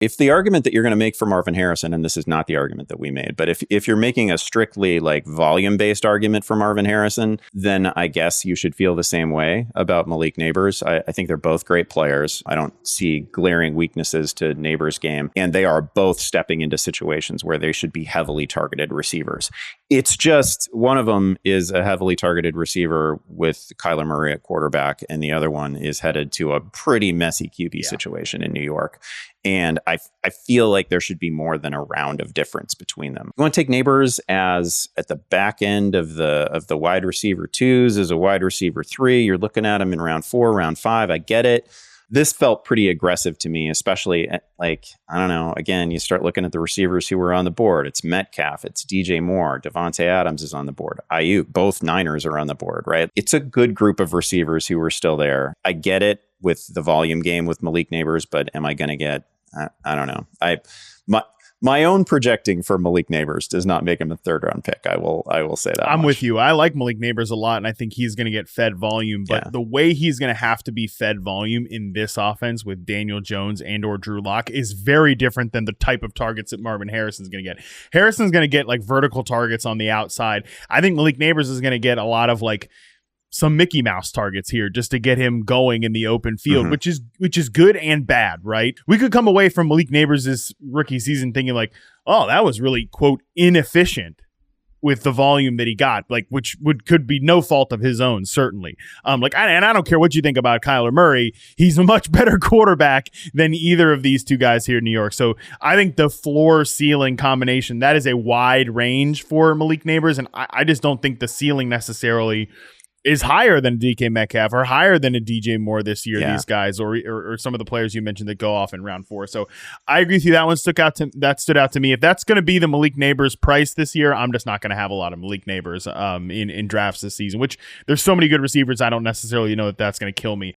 if the argument that you're going to make for Marvin Harrison, and this is not the argument that we made, but if you're making a strictly like volume-based argument for Marvin Harrison, then I guess you should feel the same way about Malik Neighbors. I think they're both great players. I don't see glaring weaknesses to Neighbors' game, and they are both stepping into situations where they should be heavily targeted receivers. It's just one of them is a heavily targeted receiver with Kyler Murray at quarterback, and the other one is headed to a pretty messy QB situation in New York. And I feel like there should be more than a round of difference between them. You want to take Neighbors as at the back end of the wide receiver twos as a wide receiver 3. You're looking at him in round 4, round 5. I get it. This felt pretty aggressive to me, especially like, I don't know, again, you start looking at the receivers who were on the board. It's Metcalf, it's DJ Moore, Devontae Adams is on the board. Ayuk, both Niners are on the board, right? It's a good group of receivers who are still there. I get it with the volume game with Malik Neighbors, but am I going to get, I don't know. My own projecting for Malik Neighbors does not make him a 3rd round pick. I will say that. I'm with you. I like Malik Neighbors a lot, and I think he's going to get fed volume. But the way he's going to have to be fed volume in this offense with Daniel Jones and or Drew Lock is very different than the type of targets that Marvin Harrison's going to get. Harrison's going to get like vertical targets on the outside. I think Malik Neighbors is going to get a lot of like some Mickey Mouse targets here just to get him going in the open field, which is good and bad, right? We could come away from Malik Neighbors' rookie season thinking like, oh, that was really, quote, inefficient with the volume that he got, like, which could be no fault of his own, certainly. I don't care what you think about Kyler Murray. He's a much better quarterback than either of these two guys here in New York. So I think the floor ceiling combination, that is a wide range for Malik Neighbors. And I just don't think the ceiling necessarily is higher than DK Metcalf or higher than a DJ Moore this year, these guys, or some of the players you mentioned that go off in round 4. So I agree with you. That one stood out to me. If that's going to be the Malik Neighbors price this year, I'm just not going to have a lot of Malik Neighbors in drafts this season, which there's so many good receivers. I don't necessarily know that that's going to kill me.